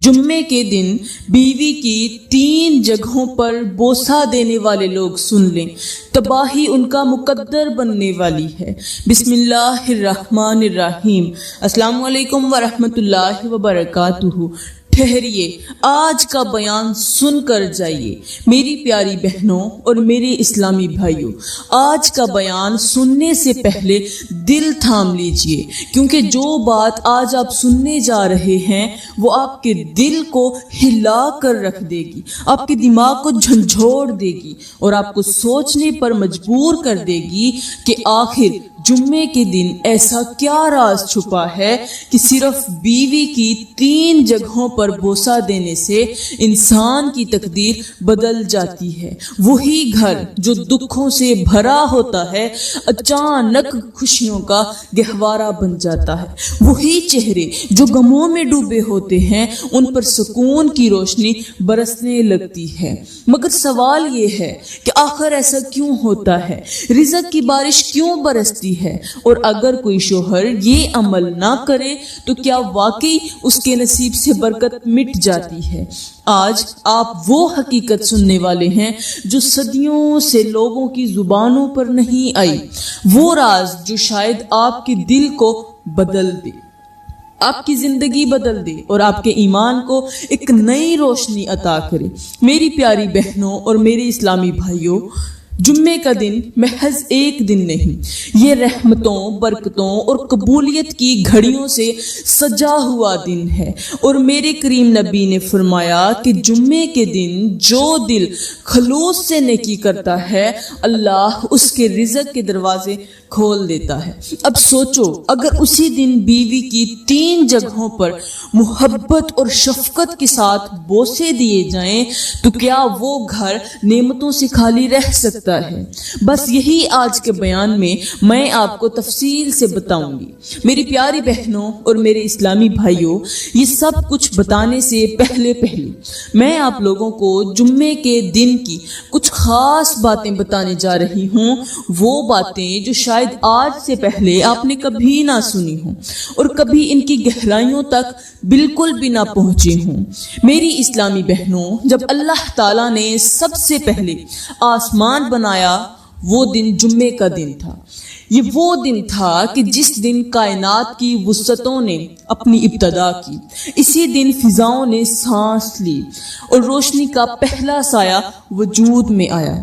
جمعے کے دن بیوی کی 3 جگہوں پر بوسہ دینے والے لوگ سن لیں، تباہی ان کا مقدر بننے والی ہے۔ بسم اللہ الرحمن الرحیم۔ السلام علیکم ورحمۃ اللہ وبرکاتہ۔ ٹھہریے، آج کا بیان سن کر جائیے میری پیاری بہنوں اور میرے اسلامی بھائیوں۔ آج کا بیان سننے سے پہلے دل تھام لیجئے، کیونکہ جو بات آج آپ سننے جا رہے ہیں وہ آپ کے دل کو ہلا کر رکھ دے گی، آپ کے دماغ کو جھنجھوڑ دے گی اور آپ کو سوچنے پر مجبور کر دے گی کہ آخر جمعے کے دن ایسا کیا راز چھپا ہے کہ صرف بیوی کی 3 جگہوں پر بوسہ دینے سے انسان کی تقدیر بدل جاتی ہے۔ وہی گھر جو دکھوں سے بھرا ہوتا ہے اچانک خوشیوں کا گہوارہ بن جاتا ہے۔ وہی چہرے جو غموں میں ڈوبے ہوتے ہیں ان پر سکون کی روشنی برسنے لگتی ہے۔ مگر سوال یہ ہے کہ آخر ایسا کیوں ہوتا ہے؟ رزق کی بارش کیوں برستی ہے؟ اور اگر کوئی شوہر یہ عمل نہ کرے تو کیا واقعی اس کے نصیب سے برکت مٹ جاتی ہے؟ آج آپ وہ حقیقت سننے والے ہیں جو صدیوں سے لوگوں کی زبانوں پر نہیں آئی، وہ راز جو شاید آپ کے دل کو بدل دے، آپ کی زندگی بدل دے اور آپ کے ایمان کو ایک نئی روشنی عطا کرے۔ میری پیاری بہنوں اور میرے اسلامی بھائیوں، جمعے کا دن محض ایک دن نہیں، یہ رحمتوں، برکتوں اور قبولیت کی گھڑیوں سے سجا ہوا دن ہے۔ اور میرے کریم نبی نے فرمایا کہ جمعے کے دن جو دل خلوص سے نیکی کرتا ہے اللہ اس کے رزق کے دروازے کھول دیتا ہے۔ اب سوچو، اگر اسی دن بیوی کی 3 جگہوں پر محبت اور شفقت کے ساتھ بوسے دیے جائیں تو کیا وہ گھر نعمتوں سے خالی رہ سکتا ہے؟ بس یہی آج کے بیان میں آپ کو تفصیل سے بتاؤں گی۔ میری پیاری بہنوں اور میرے اسلامی بھائیوں، یہ سب کچھ بتانے سے پہلے میں آپ لوگوں کو جمعے کے دن کی کچھ خاص باتیں بتانے جا رہی ہوں، وہ باتیں جو شاید آج سے پہلے آپ نے کبھی نہ سنی ہوں اور کبھی ان کی گہرائیوں تک بالکل بھی نہ پہنچی ہوں۔ میری اسلامی بہنوں، جب اللہ تعالیٰ نے سب سے پہلے آسمان بنایا وہ دن جمعے کا دن تھا۔ یہ وہ دن تھا کہ جس دن کائنات کی وسعتوں نے اپنی ابتدا کی، اسی دن فضاؤں نے سانس لی اور روشنی کا پہلا سایہ وجود میں آیا۔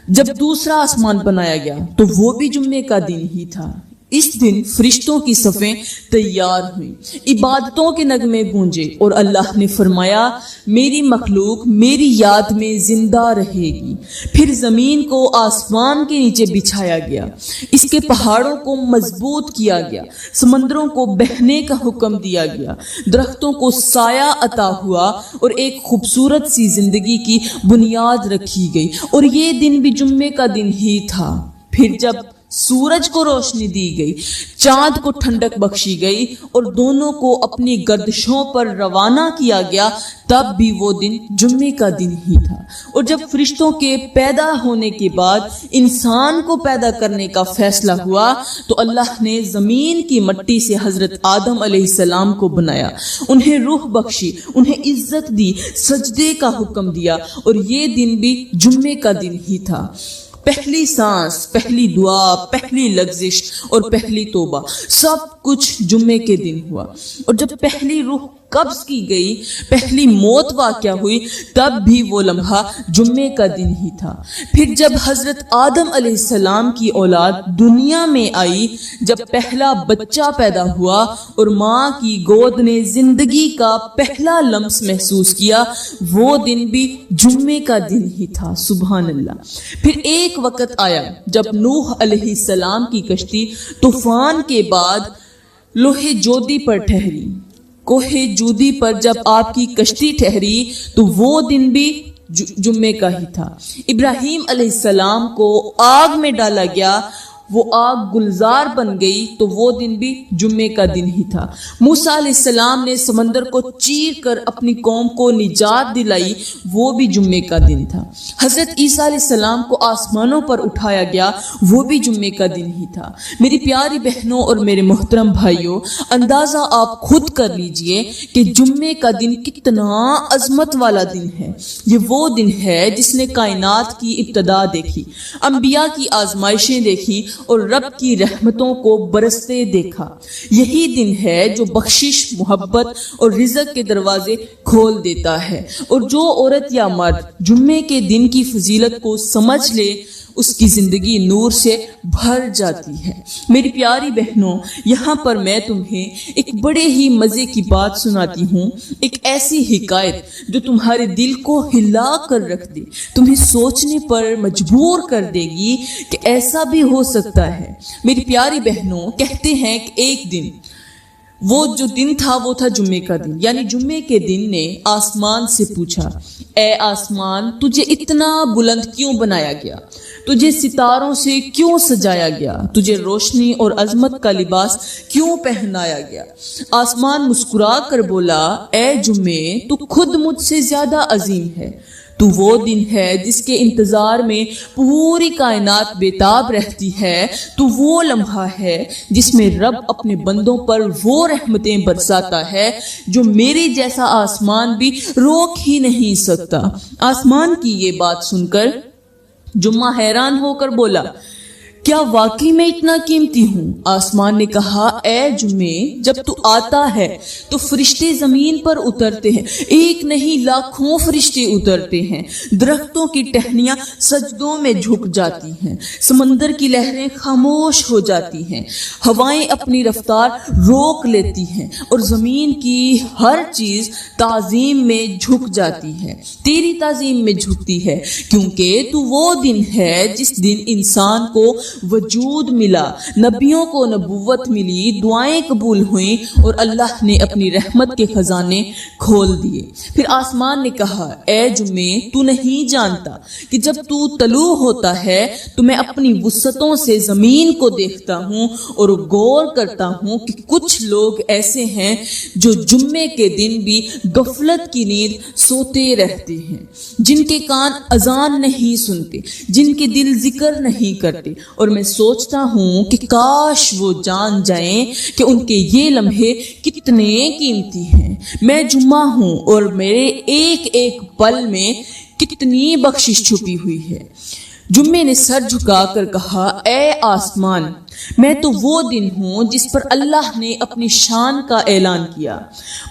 جب دوسرا آسمان بنایا گیا تو وہ بھی جمعے کا دن ہی تھا۔ اس دن فرشتوں کی صفیں تیار ہوئیں، عبادتوں کے نغمے گونجے اور اللہ نے فرمایا میری مخلوق میری یاد میں زندہ رہے گی۔ پھر زمین کو آسمان کے نیچے بچھایا گیا، اس کے پہاڑوں کو مضبوط کیا گیا، سمندروں کو بہنے کا حکم دیا گیا، درختوں کو سایہ عطا ہوا اور ایک خوبصورت سی زندگی کی بنیاد رکھی گئی۔ اور یہ دن بھی جمعے کا دن ہی تھا۔ پھر جب سورج کو روشنی دی گئی، چاند کو ٹھنڈک بخشی گئی اور دونوں کو اپنی گردشوں پر روانہ کیا گیا، تب بھی وہ دن جمعے کا دن ہی تھا۔ اور جب فرشتوں کے پیدا ہونے کے بعد انسان کو پیدا کرنے کا فیصلہ ہوا تو اللہ نے زمین کی مٹی سے حضرت آدم علیہ السلام کو بنایا، انہیں روح بخشی، انہیں عزت دی، سجدے کا حکم دیا اور یہ دن بھی جمعے کا دن ہی تھا۔ پہلی سانس، پہلی دعا، پہلی لغزش اور پہلی توبہ سب کچھ جمعے کے دن ہوا۔ اور جب پہلی روح قبض کی گئی، پہلی موت واقع ہوئی، تب بھی وہ لمحہ جمعے کا دن ہی تھا۔ پھر جب حضرت آدم علیہ السلام کی اولاد دنیا میں آئی، جب پہلا بچہ پیدا ہوا اور ماں کی گود نے زندگی کا پہلا لمس محسوس کیا، وہ دن بھی جمعے کا دن ہی تھا۔ سبحان اللہ۔ پھر ایک وقت آیا جب نوح علیہ السلام کی کشتی طوفان کے بعد لوہے جودی پر ٹھہری۔ کوہ جودی پر جب آپ کی کشتی ٹھہری تو وہ دن بھی جمعے کا ہی تھا۔ ابراہیم علیہ السلام کو آگ میں ڈالا گیا، وہ آگ گلزار بن گئی تو وہ دن بھی جمعے کا دن ہی تھا۔ موسیٰ علیہ السلام نے سمندر کو چیر کر اپنی قوم کو نجات دلائی، وہ بھی جمعے کا دن تھا۔ حضرت عیسیٰ علیہ السلام کو آسمانوں پر اٹھایا گیا، وہ بھی جمعے کا دن ہی تھا۔ میری پیاری بہنوں اور میرے محترم بھائیوں، اندازہ آپ خود کر لیجئے کہ جمعے کا دن کتنا عظمت والا دن ہے۔ یہ وہ دن ہے جس نے کائنات کی ابتدا دیکھی، انبیاء کی آزمائشیں دیکھی اور رب کی رحمتوں کو برستے دیکھا۔ یہی دن ہے جو بخشش، محبت اور رزق کے دروازے کھول دیتا ہے، اور جو عورت یا مرد جمعے کے دن کی فضیلت کو سمجھ لے اس کی زندگی نور سے بھر جاتی ہے۔ میری پیاری بہنوں، یہاں پر میں تمہیں ایک بڑے ہی مزے کی بات سناتی ہوں، ایک ایسی حکایت جو تمہارے دل کو ہلا کر رکھ دے، تمہیں سوچنے پر مجبور کر دے گی کہ ایسا بھی ہو سکتا ہے۔ میری پیاری بہنوں، کہتے ہیں کہ ایک دن، وہ جو دن تھا وہ تھا جمعے کا دن، یعنی جمعے کے دن نے آسمان سے پوچھا، اے آسمان، تجھے اتنا بلند کیوں بنایا گیا؟ تجھے ستاروں سے کیوں سجایا گیا؟ تجھے روشنی اور عظمت کا لباس کیوں پہنایا گیا؟ آسمان مسکرا کر بولا، اے جمعے، تو خود مجھ سے زیادہ عظیم ہے۔ تو وہ دن ہے جس کے انتظار میں پوری کائنات بیتاب رہتی ہے۔ تو وہ لمحہ ہے جس میں رب اپنے بندوں پر وہ رحمتیں برساتا ہے جو میرے جیسا آسمان بھی روک ہی نہیں سکتا۔ آسمان کی یہ بات سن کر جمعہ حیران ہو کر بولا، کیا واقعی میں اتنا قیمتی ہوں؟ آسمان نے کہا، اے جمعے، جب تو آتا ہے تو فرشتے زمین پر اترتے ہیں، ایک نہیں لاکھوں فرشتے اترتے ہیں، درختوں کی ٹہنیاں سجدوں میں جھک جاتی ہیں، سمندر کی لہریں خاموش ہو جاتی ہیں، ہوائیں اپنی رفتار روک لیتی ہیں اور زمین کی ہر چیز تعظیم میں جھک جاتی ہے، تیری تعظیم میں جھکتی ہے، کیونکہ تو وہ دن ہے جس دن انسان کو وجود ملا، نبیوں کو نبوت ملی، دعائیں قبول ہوئیں اور اللہ نے اپنی رحمت کے خزانے کھول دیے۔ پھر آسمان نے کہا، اے جمعے، تو نہیں جانتا کہ جب تو طلوع ہوتا ہے تو میں اپنی وسعتوں سے زمین کو دیکھتا ہوں اور غور کرتا ہوں کہ کچھ لوگ ایسے ہیں جو جمعے کے دن بھی غفلت کی نیند سوتے رہتے ہیں، جن کے کان اذان نہیں سنتے، جن کے دل ذکر نہیں کرتے، اور میں سوچتا ہوں کہ کاش وہ جان جائیں کہ ان کے یہ لمحے کتنے قیمتی ہیں۔ میں جمعہ ہوں اور میرے ایک ایک پل میں کتنی بخشش چھپی ہوئی ہے۔ جمعے نے سر جھکا کر کہا، اے آسمان، میں تو وہ دن ہوں جس پر اللہ نے اپنی شان کا اعلان کیا،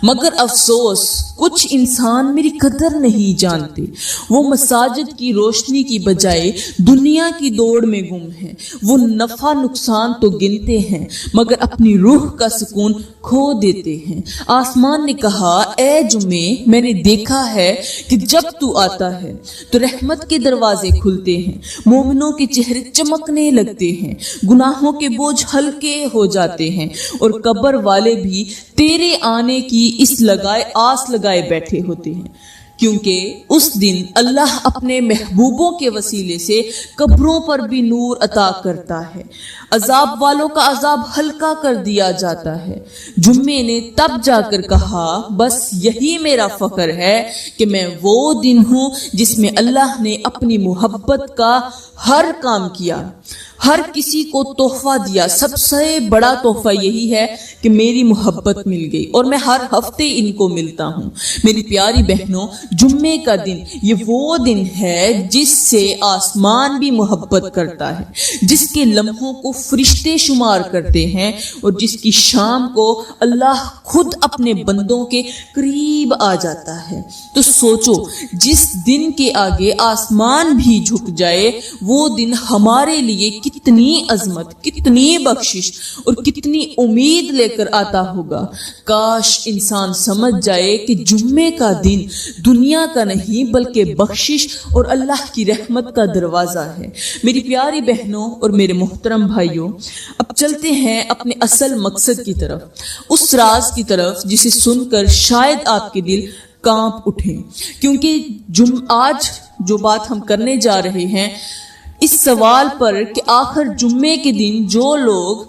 مگر افسوس کچھ انسان میری قدر نہیں جانتے۔ وہ مساجد کی روشنی کی بجائے دنیا کی دوڑ میں گم ہیں، وہ نفع نقصان تو گنتے ہیں مگر اپنی روح کا سکون کھو دیتے ہیں۔ آسمان نے کہا، اے جمعے، میں نے دیکھا ہے کہ جب تو آتا ہے تو رحمت کے دروازے کھلتے ہیں، مومنوں کے چہرے چمکنے لگتے ہیں، گناہوں کے بوجھ ہلکے ہو جاتے ہیں، اور قبر والے بھی تیرے آنے کی آس لگائے بیٹھے ہوتے ہیں، کیونکہ اس دن اللہ اپنے محبوبوں کے وسیلے سے قبروں پر بھی نور عطا کرتا ہے، عذاب والوں کا عذاب ہلکا کر دیا جاتا ہے۔ جمعے نے تب جا کر کہا، بس یہی میرا فخر ہے کہ میں وہ دن ہوں جس میں اللہ نے اپنی محبت کا ہر کام کیا، ہر کسی کو تحفہ دیا۔ سب سے بڑا تحفہ یہی ہے کہ میری محبت مل گئی اور میں ہر ہفتے ان کو ملتا ہوں۔ میری پیاری بہنوں، جمعے کا دن یہ وہ دن ہے جس سے آسمان بھی محبت کرتا ہے، جس کے لمحوں کو فرشتے شمار کرتے ہیں اور جس کی شام کو اللہ خود اپنے بندوں کے قریب آ جاتا ہے۔ تو سوچو، جس دن کے آگے آسمان بھی جھک جائے، وہ دن ہمارے لیے کتنی عظمت، کتنی بخشش اور کتنی امید لے کر آتا ہوگا۔ کاش انسان سمجھ جائے کہ جمعے کا دن دنیا کا نہیں بلکہ بخشش اور اللہ کی رحمت کا دروازہ ہے۔ میری پیاری بہنوں اور میرے محترم بھائیوں، اب چلتے ہیں اپنے اصل مقصد کی طرف، اس راز کی طرف جسے سن کر شاید آپ کے دل کانپ اٹھیں، کیونکہ آج جو بات ہم کرنے جا رہے ہیں اس سوال پر کہ آخر جمعے کے دن جو لوگ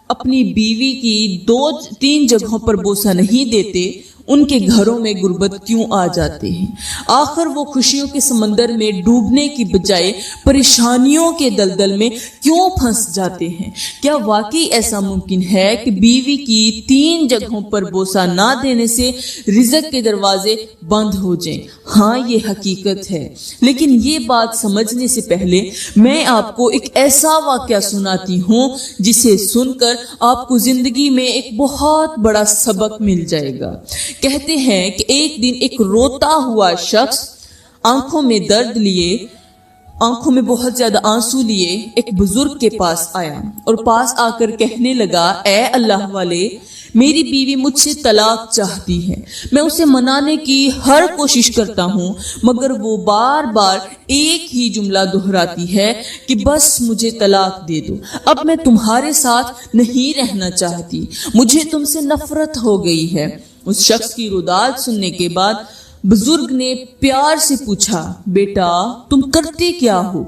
اپنی بیوی کی 2-3 جگہوں پر بوسہ نہیں دیتے ان کے گھروں میں غربت کیوں آ جاتے ہیں؟ آخر وہ خوشیوں کے سمندر میں ڈوبنے کی بجائے پریشانیوں کے دلدل میں کیوں پھنس جاتے ہیں؟ کیا واقعی ایسا ممکن ہے کہ بیوی کی 3 جگہوں پر بوسہ نہ دینے سے رزق کے دروازے بند ہو جائیں؟ ہاں، یہ حقیقت ہے، لیکن یہ بات سمجھنے سے پہلے میں آپ کو ایک ایسا واقعہ سناتی ہوں جسے سن کر آپ کو زندگی میں ایک بہت بڑا سبق مل جائے گا۔ کہتے ہیں کہ ایک دن ایک روتا ہوا شخص آنکھوں میں درد لیے، آنکھوں میں بہت زیادہ آنسو لیے ایک بزرگ کے پاس آیا اور پاس آ کر کہنے لگا، اے اللہ والے، میری بیوی مجھ سے طلاق چاہتی ہے، میں اسے منانے کی ہر کوشش کرتا ہوں مگر وہ بار بار ایک ہی جملہ دہراتی ہے کہ بس مجھے طلاق دے دو، اب میں تمہارے ساتھ نہیں رہنا چاہتی، مجھے تم سے نفرت ہو گئی ہے۔ اس شخص کی روداد سننے کے بعد بزرگ نے پیار سے پوچھا، بیٹا تم کرتے کیا ہو؟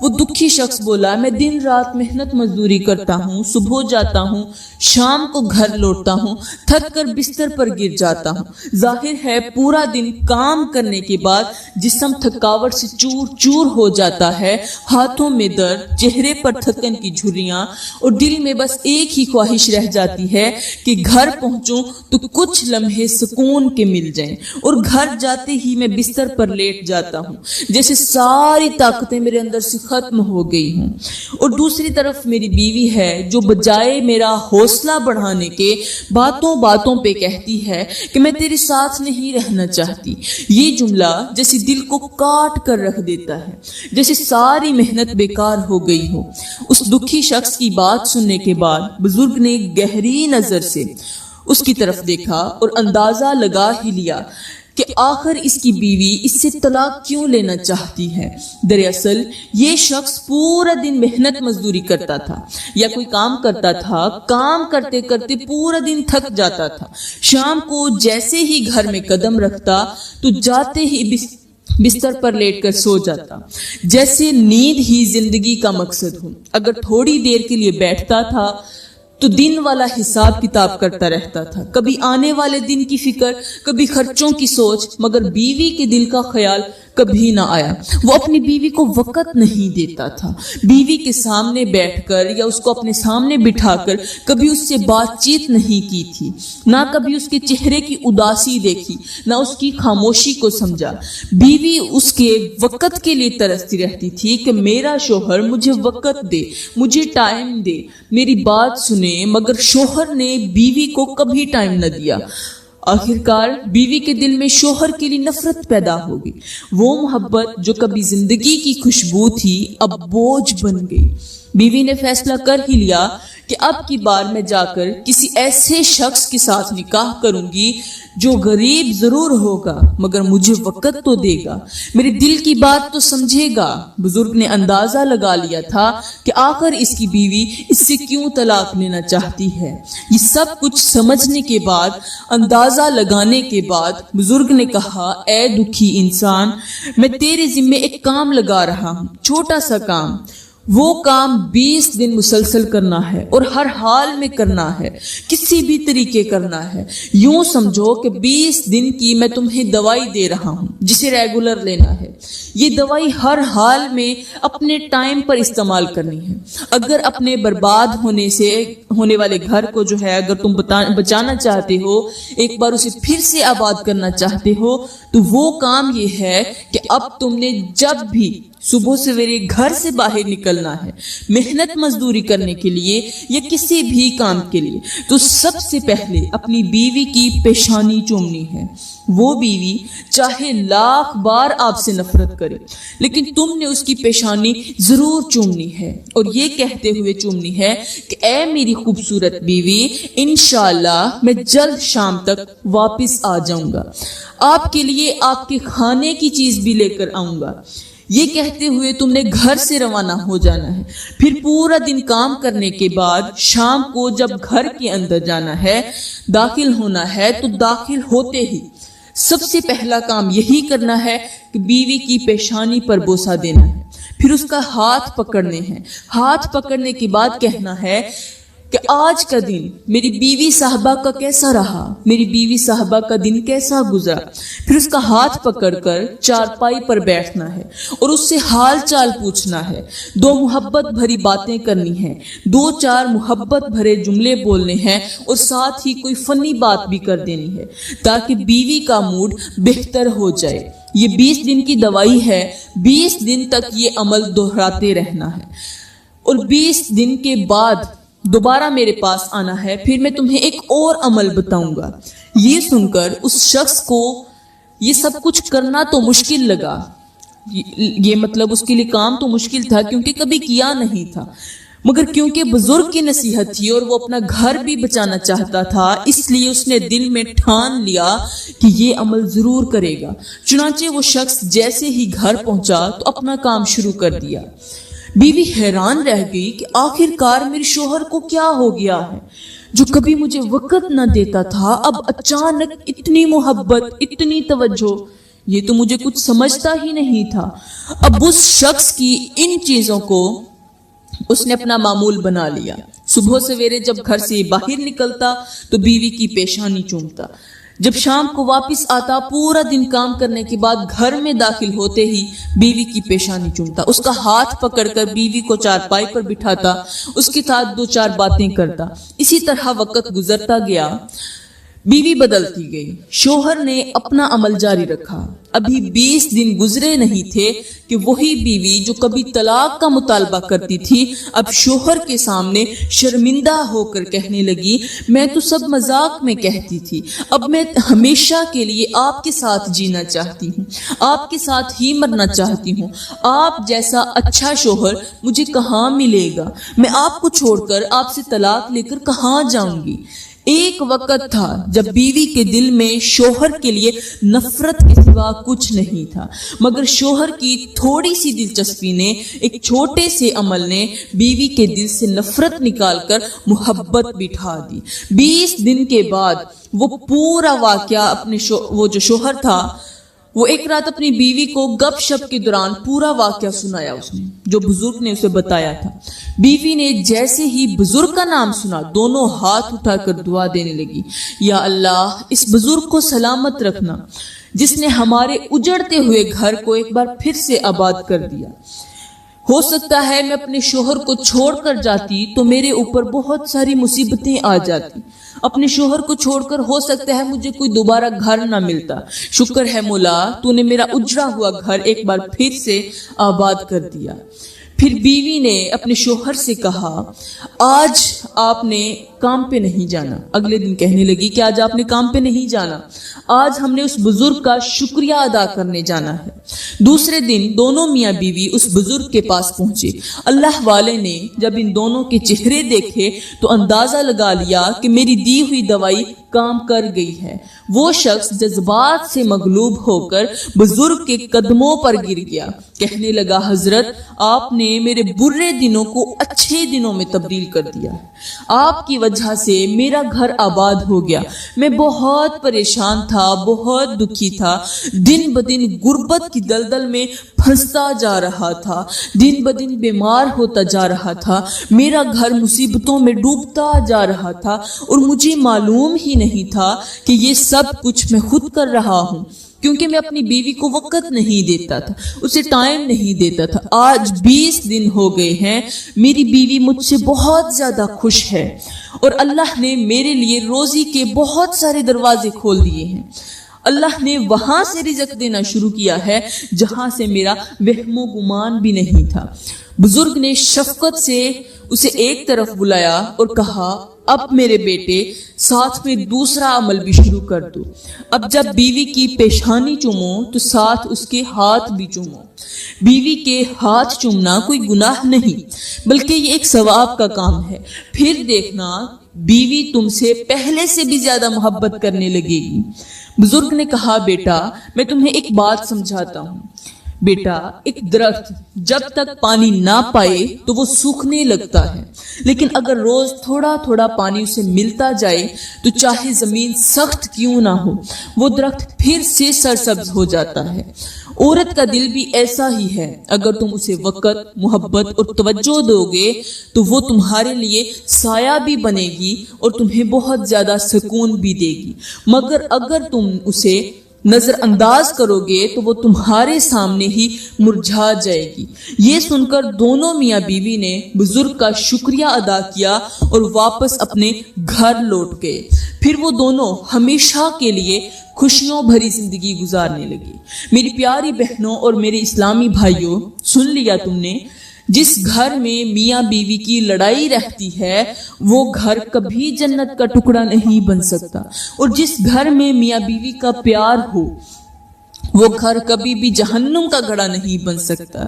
وہ دکھی شخص بولا، میں دن رات محنت مزدوری کرتا ہوں، صبح جاتا ہوں، شام کو گھر لوٹتا ہوں، تھک کر بستر پر گر جاتا ہوں۔ ظاہر ہے پورا دن کام کرنے کے بعد جسم تھکاوٹ سے چور چور ہو جاتا ہے، ہاتھوں میں درد، چہرے پر تھکن کی جھریاں اور دل میں بس ایک ہی خواہش رہ جاتی ہے کہ گھر پہنچوں تو کچھ لمحے سکون کے مل جائیں، اور گھر جاتے ہی میں بستر پر لیٹ جاتا ہوں جیسے ساری طاقتیں میرے اندر سے ختم ہو گئی ہوں۔ اور دوسری طرف میری بیوی ہے جو بجائے میرا حوصلہ بڑھانے کے باتوں باتوں پہ کہتی ہے کہ میں تیرے ساتھ نہیں رہنا چاہتی۔ یہ جملہ جیسے دل کو کاٹ کر رکھ دیتا ہے، جیسے ساری محنت بیکار ہو گئی ہو۔ اس دکھی شخص کی بات سننے کے بعد بزرگ نے گہری نظر سے اس کی طرف دیکھا اور اندازہ لگا ہی لیا کہ آخر اس کی بیوی اس سے طلاق کیوں لینا چاہتی ہے۔ دراصل یہ شخص پورا دن محنت مزدوری کرتا تھا یا کوئی کام کرتا تھا، کام کرتے کرتے پورا دن تھک جاتا تھا، شام کو جیسے ہی گھر میں قدم رکھتا تو جاتے ہی بستر پر لیٹ کر سو جاتا، جیسے نیند ہی زندگی کا مقصد ہو۔ اگر تھوڑی دیر کے لیے بیٹھتا تھا تو دن والا حساب کتاب کرتا رہتا تھا، کبھی آنے والے دن کی فکر، کبھی خرچوں کی سوچ، مگر بیوی کے دل کا خیال کبھی نہ آیا۔ وہ اپنی بیوی کو وقت نہیں دیتا تھا، بیوی کے سامنے بیٹھ کر یا اس کو اپنے سامنے بٹھا کر کبھی اس سے بات چیت نہیں کی تھی، نہ کبھی اس کے چہرے کی اداسی دیکھی، نہ اس کی خاموشی کو سمجھا۔ بیوی اس کے وقت کے لیے ترستی رہتی تھی کہ میرا شوہر مجھے وقت دے، مجھے ٹائم دے، میری بات سنے، مگر شوہر نے بیوی کو کبھی ٹائم نہ دیا۔ آخرکار بیوی کے دل میں شوہر کے لیے نفرت پیدا ہوگی، وہ محبت جو کبھی زندگی کی خوشبو تھی اب بوجھ بن گئی۔ بیوی نے فیصلہ کر ہی لیا کہ اب کی بار میں جا کر کسی ایسے شخص کے ساتھ نکاح کروں گی جو غریب ضرور ہوگا مگر مجھے وقت تو دے گا، میرے دل کی بات تو سمجھے گا۔ بزرگ نے اندازہ لگا لیا تھا کہ آخر اس کی بیوی اس سے کیوں طلاق لینا چاہتی ہے۔ یہ سب کچھ سمجھنے کے بعد، اندازہ لگانے کے بعد بزرگ نے کہا، اے دکھی انسان، میں تیرے ذمے ایک کام لگا رہا ہوں، چھوٹا سا کام۔ وہ کام 20 دن مسلسل کرنا ہے اور ہر حال میں کرنا ہے، کسی بھی طریقے کرنا ہے۔ یوں سمجھو کہ 20 دن کی میں تمہیں دوائی دے رہا ہوں جسے ریگولر لینا ہے۔ یہ دوائی ہر حال میں اپنے ٹائم پر استعمال کرنی ہے۔ اگر اپنے برباد ہونے والے گھر کو جو ہے اگر تم بچانا چاہتے ہو، ایک بار اسے پھر سے آباد کرنا چاہتے ہو، تو وہ کام یہ ہے کہ اب تم نے جب بھی صبح سویرے گھر سے باہر نکلنا ہے محنت مزدوری کرنے کے لیے یا کسی بھی کام کے لیے، تو سب سے پہلے اپنی بیوی کی پیشانی چومنی ہے۔ وہ بیوی چاہے لاکھ بار آپ سے نفرت کرے لیکن تم نے اس کی پیشانی ضرور چومنی ہے، اور یہ کہتے ہوئے چومنی ہے کہ اے میری خوبصورت بیوی، انشاءاللہ میں جلد شام تک واپس آ جاؤں گا، آپ کے لیے آپ کے کھانے کی چیز بھی لے کر آؤں گا۔ یہ کہتے ہوئے تم نے گھر سے روانہ ہو جانا ہے، پھر پورا دن کام کرنے کے بعد شام کو جب گھر کے اندر جانا ہے، داخل ہونا ہے، تو داخل ہوتے ہی سب سے پہلا کام یہی کرنا ہے کہ بیوی کی پیشانی پر بوسہ دینا ہے۔ پھر اس کا ہاتھ پکڑنے ہیں، ہاتھ پکڑنے کے بعد کہنا ہے کہ آج کا دن میری بیوی صاحبہ کا کیسا رہا، میری بیوی صاحبہ کا دن کیسا گزرا۔ پھر اس کا ہاتھ پکڑ کر چارپائی پر بیٹھنا ہے اور اس سے حال چال پوچھنا ہے، 2 محبت بھری باتیں کرنی ہیں، 2-4 محبت بھرے جملے بولنے ہیں اور ساتھ ہی کوئی فنی بات بھی کر دینی ہے تاکہ بیوی کا موڈ بہتر ہو جائے۔ یہ 20 دن کی دوائی ہے، 20 دن تک یہ عمل دہراتے رہنا ہے اور 20 دن کے بعد دوبارہ میرے پاس آنا ہے، پھر میں تمہیں ایک اور عمل بتاؤں گا۔ یہ سن کر اس شخص کو یہ سب کچھ کرنا تو مشکل لگا، یہ مطلب اس کے لیے کام تو مشکل تھا کیونکہ کبھی کیا نہیں تھا، مگر کیونکہ بزرگ کی نصیحت تھی اور وہ اپنا گھر بھی بچانا چاہتا تھا، اس لیے اس نے دل میں ٹھان لیا کہ یہ عمل ضرور کرے گا۔ چنانچہ وہ شخص جیسے ہی گھر پہنچا تو اپنا کام شروع کر دیا۔ بیوی حیران رہ گئی کہ آخر کار میرے شوہر کو کیا ہو گیا ہے، جو کبھی مجھے وقت نہ دیتا تھا اب اچانک اتنی محبت، اتنی توجہ، یہ تو مجھے کچھ سمجھتا ہی نہیں تھا۔ اب اس شخص کی ان چیزوں کو اس نے اپنا معمول بنا لیا۔ صبح سویرے جب گھر سے باہر نکلتا تو بیوی کی پیشانی چومتا، جب شام کو واپس آتا پورا دن کام کرنے کے بعد گھر میں داخل ہوتے ہی بیوی کی پیشانی چومتا، اس کا ہاتھ پکڑ کر بیوی کو چارپائی پر بٹھاتا، اس کے ساتھ 2-4 باتیں کرتا۔ اسی طرح وقت گزرتا گیا، بیوی بدلتی گئی، شوہر نے اپنا عمل جاری رکھا۔ ابھی 20 دن گزرے نہیں تھے کہ وہی بیوی جو کبھی طلاق کا مطالبہ کرتی تھی اب شوہر کے سامنے شرمندہ ہو کر کہنے لگی، میں تو سب مذاق میں کہتی تھی، اب میں ہمیشہ کے لیے آپ کے ساتھ جینا چاہتی ہوں، آپ کے ساتھ ہی مرنا چاہتی ہوں، آپ جیسا اچھا شوہر مجھے کہاں ملے گا، میں آپ کو چھوڑ کر آپ سے طلاق لے کر کہاں جاؤں گی۔ ایک وقت تھا جب بیوی کے دل میں شوہر کے لیے نفرت کے سوا کچھ نہیں تھا، مگر شوہر کی تھوڑی سی دلچسپی نے، ایک چھوٹے سے عمل نے بیوی کے دل سے نفرت نکال کر محبت بٹھا دی۔ 20 دن کے بعد وہ پورا واقعہ وہ جو شوہر تھا وہ ایک رات اپنی بیوی کو گپ شپ کے دوران پورا واقعہ سنایا، اس نے جو بزرگ نے اسے بتایا تھا۔ بیوی نے جیسے ہی بزرگ کا نام سنا دونوں ہاتھ اٹھا کر دعا دینے لگی، یا اللہ اس بزرگ کو سلامت رکھنا جس نے ہمارے اجڑتے ہوئے گھر کو ایک بار پھر سے آباد کر دیا۔ ہو سکتا ہے میں اپنے شوہر کو چھوڑ کر جاتی تو میرے اوپر بہت ساری مصیبتیں آ جاتی، اپنے شوہر کو چھوڑ کر ہو سکتا ہے مجھے کوئی دوبارہ گھر نہ ملتا، شکر ہے مولا تو نے میرا اجڑا ہوا گھر ایک بار پھر سے آباد کر دیا۔ پھر بیوی نے اپنے شوہر سے کہا، آج آپ نے کام پہ نہیں جانا۔ اگلے دن کہنے لگی کہ آج آپ نے کام پہ نہیں جانا، آج ہم نے اس بزرگ کا شکریہ ادا کرنے جانا ہے۔ دوسرے دن دونوں میاں بیوی اس بزرگ کے پاس پہنچے۔ اللہ والے نے جب ان دونوں کے چہرے دیکھے تو اندازہ لگا لیا کہ میری دی ہوئی دوائی کام کر گئی ہے۔ وہ شخص جذبات سے مغلوب ہو کر بزرگ کے قدموں پر گر گیا، کہنے لگا، حضرت آپ نے میرے برے دنوں کو اچھے دنوں میں تبدیل کر دیا ہے، آپ کی وجہ سے میرا گھر آباد ہو گیا، میں بہت پریشان تھا، بہت دکھی تھا، دن بدن غربت کی دلدل میں پھنستا جا رہا تھا، دن بدن بیمار ہوتا جا رہا تھا، میرا گھر مصیبتوں میں ڈوبتا جا رہا تھا اور مجھے معلوم ہی نہیں تھا کہ یہ سب کچھ میں خود کر رہا ہوں، کیونکہ میں اپنی بیوی کو وقت نہیں دیتا تھا، اسے ٹائم نہیں دیتا تھا۔ آج 20 دن ہو گئے ہیں، میری بیوی مجھ سے بہت زیادہ خوش ہے اور اللہ نے میرے لیے روزی کے بہت سارے دروازے کھول دیے ہیں، اللہ نے وہاں سے رزق دینا شروع کیا ہے جہاں سے میرا وہم و گمان بھی نہیں تھا۔ بزرگ نے شفقت سے اسے ایک طرف بلایا اور کہا، اب میرے بیٹے ساتھ میں دوسرا عمل بھی شروع کر دو، اب جب بیوی کی پیشانی چومو تو ساتھ اس کے ہاتھ بھی چومو۔ بیوی کے ہاتھ چومنا کوئی گناہ نہیں بلکہ یہ ایک ثواب کا کام ہے، پھر دیکھنا بیوی تم سے پہلے سے بھی زیادہ محبت کرنے لگے گی۔ بزرگ نے کہا، بیٹا میں تمہیں ایک بات سمجھاتا ہوں، بیٹا ایک درخت جب تک پانی نہ پائے تو وہ سوکھنے لگتا ہے، لیکن اگر روز تھوڑا تھوڑا پانی اسے ملتا جائے تو چاہے زمین سخت کیوں نہ ہو وہ درخت پھر سے سرسبز ہو جاتا ہے۔ عورت کا دل بھی ایسا ہی ہے، اگر تم اسے وقت، محبت اور توجہ دو گے تو وہ تمہارے لیے سایہ بھی بنے گی اور تمہیں بہت زیادہ سکون بھی دے گی، مگر اگر تم اسے نظر انداز کرو گے تو وہ تمہارے سامنے ہی مرجھا جائے گی۔ یہ سن کر دونوں میاں بیوی نے بزرگ کا شکریہ ادا کیا اور واپس اپنے گھر لوٹ گئے۔ پھر وہ دونوں ہمیشہ کے لیے خوشیوں بھری زندگی گزارنے لگے۔ میری پیاری بہنوں اور میرے اسلامی بھائیوں، سن لیا تم نے، جس گھر میں میاں بیوی کی لڑائی رہتی ہے وہ گھر کبھی جنت کا ٹکڑا نہیں بن سکتا، اور جس گھر میں میاں بیوی کا پیار ہو وہ گھر کبھی بھی جہنم کا گڑھا نہیں بن سکتا۔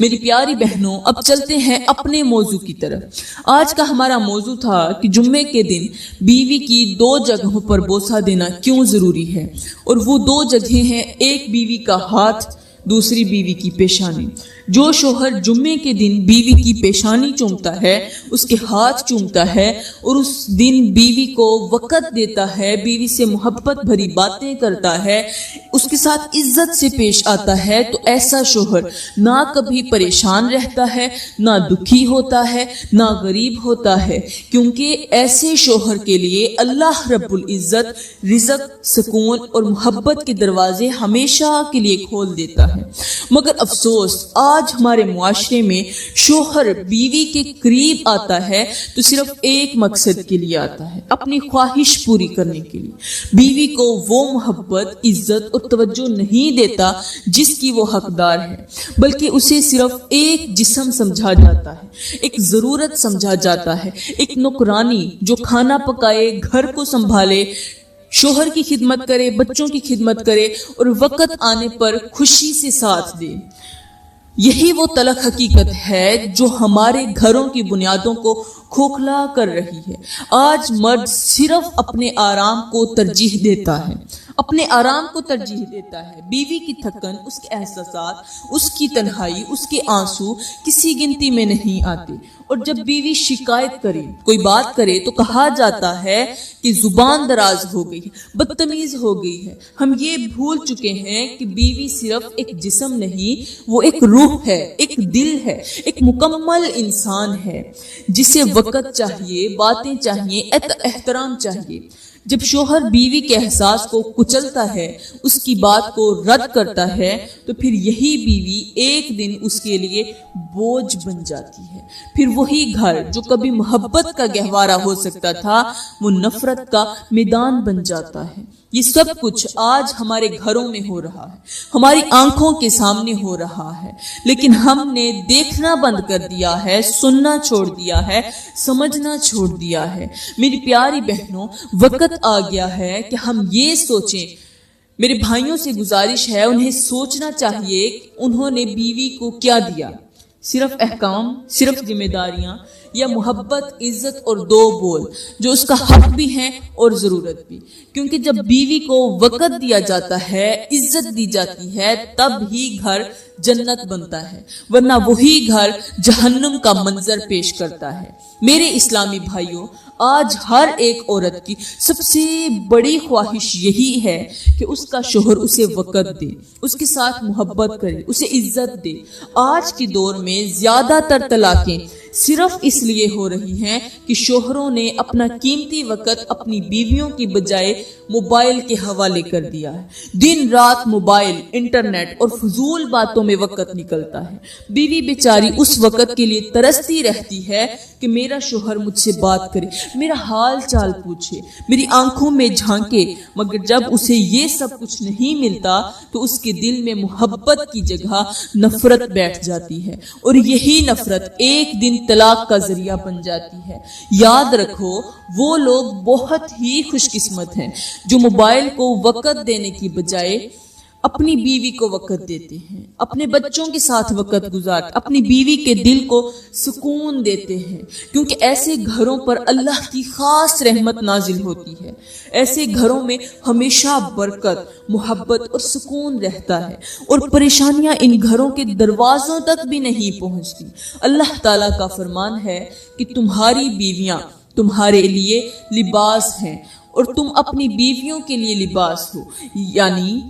میری پیاری بہنوں، اب چلتے ہیں اپنے موضوع کی طرف۔ آج کا ہمارا موضوع تھا کہ جمعے کے دن بیوی کی 2 جگہوں پر بوسہ دینا کیوں ضروری ہے، اور وہ 2 جگہیں ہیں، ایک بیوی کا ہاتھ، دوسری بیوی کی پیشانی۔ جو شوہر جمعے کے دن بیوی کی پیشانی چومتا ہے، اس کے ہاتھ چومتا ہے اور اس دن بیوی کو وقت دیتا ہے، بیوی سے محبت بھری باتیں کرتا ہے، اس کے ساتھ عزت سے پیش آتا ہے، تو ایسا شوہر نہ کبھی پریشان رہتا ہے، نہ دکھی ہوتا ہے، نہ غریب ہوتا ہے، کیونکہ ایسے شوہر کے لیے اللہ رب العزت رزق، سکون اور محبت کے دروازے ہمیشہ کے لیے کھول دیتا ہے۔ مگر افسوس، آج ہمارے معاشرے میں شوہر بیوی کے قریب آتا ہے تو صرف ایک مقصد کے لیے آتا ہے، اپنی خواہش پوری کرنے کے لیے۔ بیوی کو وہ محبت، عزت اور توجہ نہیں دیتا جس کی وہ حقدار ہے، بلکہ اسے صرف ایک جسم سمجھا جاتا ہے، ایک ضرورت سمجھا جاتا ہے، ایک نوکرانی جو کھانا پکائے، گھر کو سنبھالے، شوہر کی خدمت کرے، بچوں کی خدمت کرے اور وقت آنے پر خوشی سے ساتھ دے۔ یہی وہ تلخ حقیقت ہے جو ہمارے گھروں کی بنیادوں کو کھوکھلا کر رہی ہے۔ آج مرد صرف اپنے آرام کو ترجیح دیتا ہے، اپنے آرام کو ترجیح دیتا ہے۔ بیوی کی تھکن، اس کے احساسات، اس کی تنہائی، اس کے آنسو کسی گنتی میں نہیں آتے، اور جب بیوی شکایت کرے، کوئی بات کرے تو کہا جاتا ہے کہ زبان دراز ہو گئی ہے، بدتمیز ہو گئی ہے۔ ہم یہ بھول چکے ہیں کہ بیوی صرف ایک جسم نہیں، وہ ایک روح ہے، ایک دل ہے، ایک مکمل انسان ہے جسے وقت چاہیے، باتیں چاہیے، احترام چاہیے۔ جب شوہر بیوی کے احساس کو کچلتا ہے، اس کی بات کو رد کرتا ہے، تو پھر یہی بیوی ایک دن اس کے لیے بوجھ بن جاتی ہے۔ پھر وہی گھر جو کبھی محبت کا گہوارہ ہو سکتا تھا، وہ نفرت کا میدان بن جاتا ہے۔ یہ سب کچھ آج ہمارے گھروں میں ہو رہا ہے، ہماری آنکھوں کے سامنے ہو رہا ہے، لیکن ہم نے دیکھنا بند کر دیا ہے، سننا چھوڑ دیا ہے، سمجھنا چھوڑ دیا ہے۔ میری پیاری بہنوں، وقت آ گیا ہے کہ ہم یہ سوچیں۔ میرے بھائیوں سے گزارش ہے، انہیں سوچنا چاہیے کہ انہوں نے بیوی کو کیا دیا۔ صرف احکام، صرف ذمہ داریاں، یا محبت، عزت اور 2 بول جو اس کا حق بھی ہیں اور ضرورت بھی؟ کیونکہ جب بیوی کو وقت دیا جاتا ہے، عزت دی جاتی ہے، تب ہی گھر جنت بنتا ہے، ورنہ وہی گھر جہنم کا منظر پیش کرتا ہے۔ میرے اسلامی بھائیوں، آج ہر ایک عورت کی سب سے بڑی خواہش یہی ہے کہ اس کا شوہر اسے وقت دے، اس کے ساتھ محبت کرے، اسے عزت دے۔ آج کے دور میں زیادہ تر طلاقیں صرف اس لیے ہو رہی ہیں کہ شوہروں نے اپنا قیمتی وقت اپنی بیویوں کی بجائے موبائل کے حوالے کر دیا ہے۔ دن رات موبائل، انٹرنیٹ اور فضول باتوں میں وقت نکلتا ہے۔ بیوی بیچاری اس وقت کے لیے ترستی رہتی ہے کہ میرا شوہر مجھ سے بات کرے، میرا حال چال پوچھے، میری آنکھوں میں جھانکے، مگر جب اسے یہ سب کچھ نہیں ملتا تو اس کے دل میں محبت کی جگہ نفرت بیٹھ جاتی ہے، اور یہی نفرت ایک دن طلاق کا ذریعہ بن جاتی ہے۔ یاد رکھو، وہ لوگ بہت ہی خوش قسمت ہیں جو موبائل کو وقت دینے کی بجائے اپنی بیوی کو وقت دیتے ہیں، اپنے بچوں کے ساتھ وقت گزارتے، اپنی بیوی کے دل کو سکون دیتے ہیں، کیونکہ ایسے گھروں پر اللہ کی خاص رحمت نازل ہوتی ہے۔ ایسے گھروں میں ہمیشہ برکت، محبت اور سکون رہتا ہے، اور پریشانیاں ان گھروں کے دروازوں تک بھی نہیں پہنچتی۔ اللہ تعالیٰ کا فرمان ہے کہ تمہاری بیویاں تمہارے لیے لباس ہیں اور تم اپنی بیویوں کے لیے لباس ہو، یعنی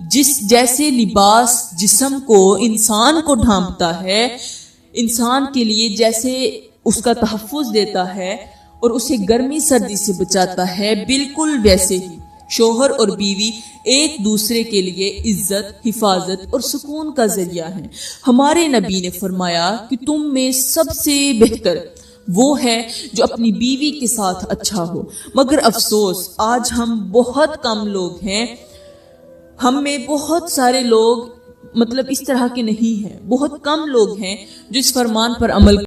جیسے لباس جسم کو، انسان کو ڈھانپتا ہے، انسان کے لیے جیسے اس کا تحفظ دیتا ہے اور اسے گرمی سردی سے بچاتا ہے، بالکل ویسے ہی شوہر اور بیوی ایک دوسرے کے لیے عزت، حفاظت اور سکون کا ذریعہ ہیں۔ ہمارے نبی نے فرمایا کہ تم میں سب سے بہتر وہ ہے جو اپنی بیوی کے ساتھ اچھا ہو، مگر افسوس آج ہم بہت کم لوگ ہیں، ہم میں بہت سارے لوگ اس طرح کے نہیں ہیں، بہت کم لوگ ہیں جو اس فرمان پر عمل